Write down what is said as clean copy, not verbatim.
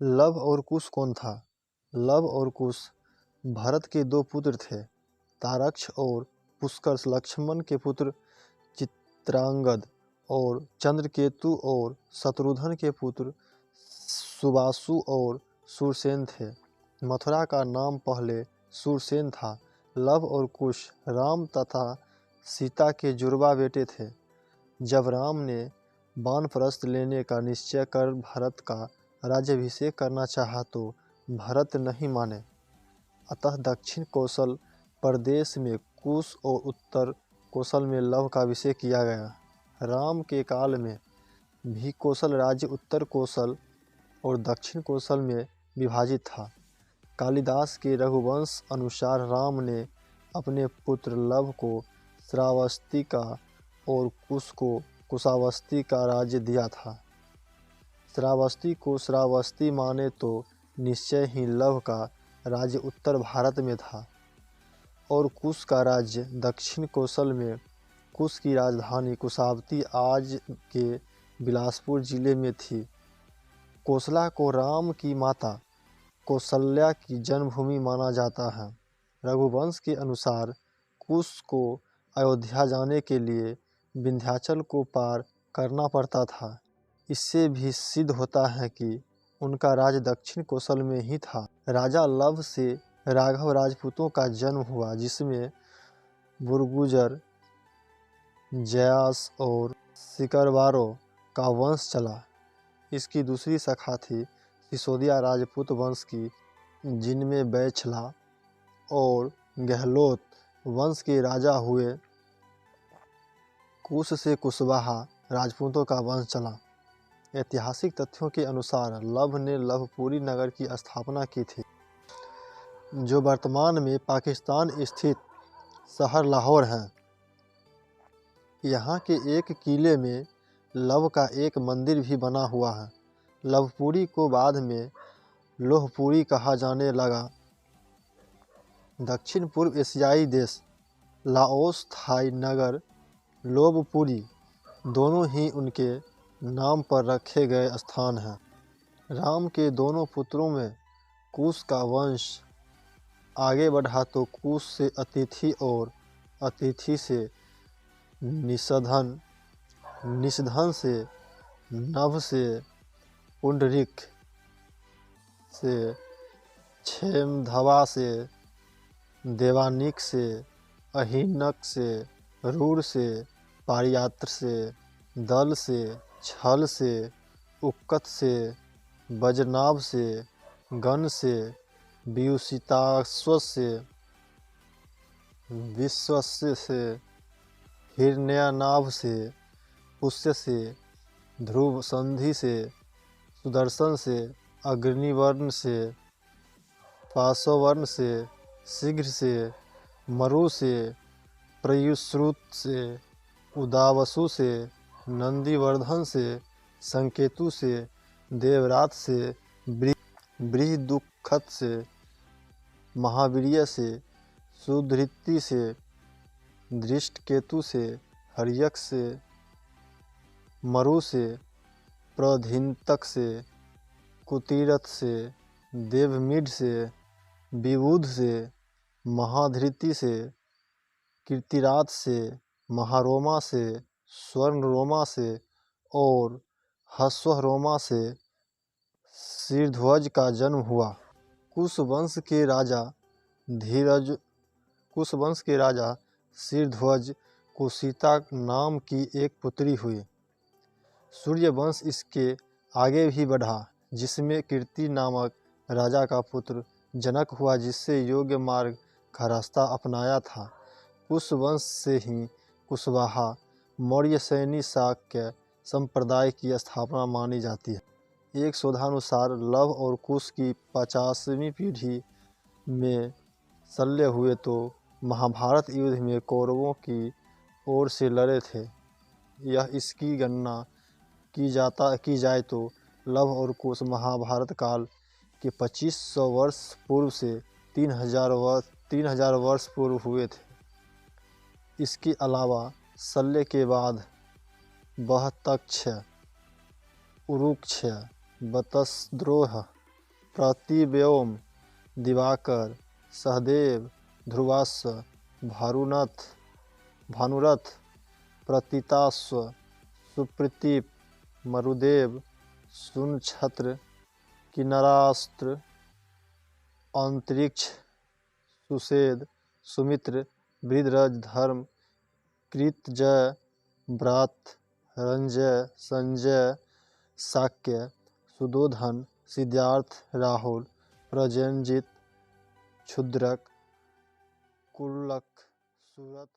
Love और कुश कौन था? लव और कुश भरत के दो पुत्र थे, तारक्ष और पुष्कर। लक्ष्मण के पुत्र चित्रांगद और चंद्रकेतु और शत्रुघ्न के पुत्र सुबासु और शूरसेन थे। मथुरा का नाम पहले शूरसेन था। लव और कुश राम तथा सीता के जुड़वा बेटे थे। जब राम ने वानप्रस्थ लेने का निश्चय कर भरत का राज्याभिषेक करना चाहा तो भरत नहीं माने। अतः दक्षिण कौशल प्रदेश में कुश और उत्तर कौशल में लव का अभिषेक किया गया। राम के काल में भी कौशल राज्य उत्तर कौशल और दक्षिण कौशल में विभाजित था। कालिदास के रघुवंश अनुसार राम ने अपने पुत्र लव को श्रावस्ती का और कुश को कुशावस्ती का राज्य दिया था। श्रावस्ती को श्रावस्ती माने तो निश्चय ही लव का राज्य उत्तर भारत में था और कुश का राज्य दक्षिण कौशल में। कुश की राजधानी कुशावती आज के बिलासपुर जिले में थी। कौशला को राम की माता कौशल्या की जन्मभूमि माना जाता है। रघुवंश के अनुसार कुश को अयोध्या जाने के लिए विंध्याचल को पार करना पड़ता था। इससे भी सिद्ध होता है कि उनका राज दक्षिण कौशल में ही था। राजा लव से राघव राजपूतों का जन्म हुआ, जिसमें बुरगुजर, जयास और सिकरवारों का वंश चला। इसकी दूसरी शाखा थी सिसोदिया राजपूत वंश की, जिनमें बैछला और गहलोत वंश के राजा हुए। कुश से कुशवाहा राजपूतों का वंश चला। ऐतिहासिक तथ्यों के अनुसार लव ने लवपुरी नगर की स्थापना की थी, जो वर्तमान में पाकिस्तान स्थित शहर लाहौर है। यहाँ के एक किले में लव का एक मंदिर भी बना हुआ है। लवपुरी को बाद में लोहपुरी कहा जाने लगा। दक्षिण पूर्व एशियाई देश लाओस, थाई नगर लोबपुरी दोनों ही उनके नाम पर रखे गए स्थान हैं। राम के दोनों पुत्रों में कुश का वंश आगे बढ़ा तो कुश से अतिथि और अतिथि से निषधन, निषधन से नभ, से पुंडरीक, से क्षेमधवा, से देवानिक, से अहिनक, से रूर, से पारियात्र, से दल, से छल, से उक्कत, से वज्रनाभ, से गण, से व्युसिताश्व, से विश्वस्य, से हिरण्यानाभ, से पुष्य, से ध्रुव संधि, से सुदर्शन, से अग्निवर्ण, से पाशवर्ण, से शीघ्र, से मरु, से प्रयुश्रुत, से उदावसु, से नंदीवर्धन, से संकेतु, से देवरात, से बृहदुखत, से महावीर्य, से सुधृति, से दृष्टकेतु, से हर्यक, से मरु, से प्रधिन्तक, से कुतीरथ, से देवमीढ़, से विबुध, से महाधृति, से कीर्तिरात, से महारोमा, से स्वर्णरोमा, से और हस्वरोमा, से शीर्ध्वज का जन्म हुआ। कुश वंश के राजा शीर्ध्वज को सीता नाम की एक पुत्री हुई। सूर्य वंश इसके आगे भी बढ़ा, जिसमें कीर्ति नामक राजा का पुत्र जनक हुआ, जिससे योग्य मार्ग का रास्ता अपनाया था। कुश वंश से ही कुशवाहा मौर्य सैनी शाक्य संप्रदाय की स्थापना मानी जाती है। एक शोधानुसार लव और कुश की 50वीं पीढ़ी में शल्य हुए तो महाभारत युद्ध में कौरवों की ओर से लड़े थे। यह इसकी गणना की जाए तो लव और कुश महाभारत काल के 2500 वर्ष पूर्व से 3000 वर्ष पूर्व हुए थे। इसके अलावा शल्य के बाद बहतक्ष, उरुक्ष, बतसद्रोह, प्रतिव्योम, दिवाकर, सहदेव, ध्रुवाश्व, भानुरथ, प्रतीताश्व, सुप्रतीप, मरुदेव, सुनक्षत्र, किन्नरास्त्र, अंतरिक्ष, सुषेद, सुमित्र, वृद्धरज, धर्म, कृतजय, व्रात, रंजय, संजय, शाक्य, सुदोधन, सिद्धार्थ, राहुल, प्रजेनजित, क्षुद्रक, कुल्लक, सूरत।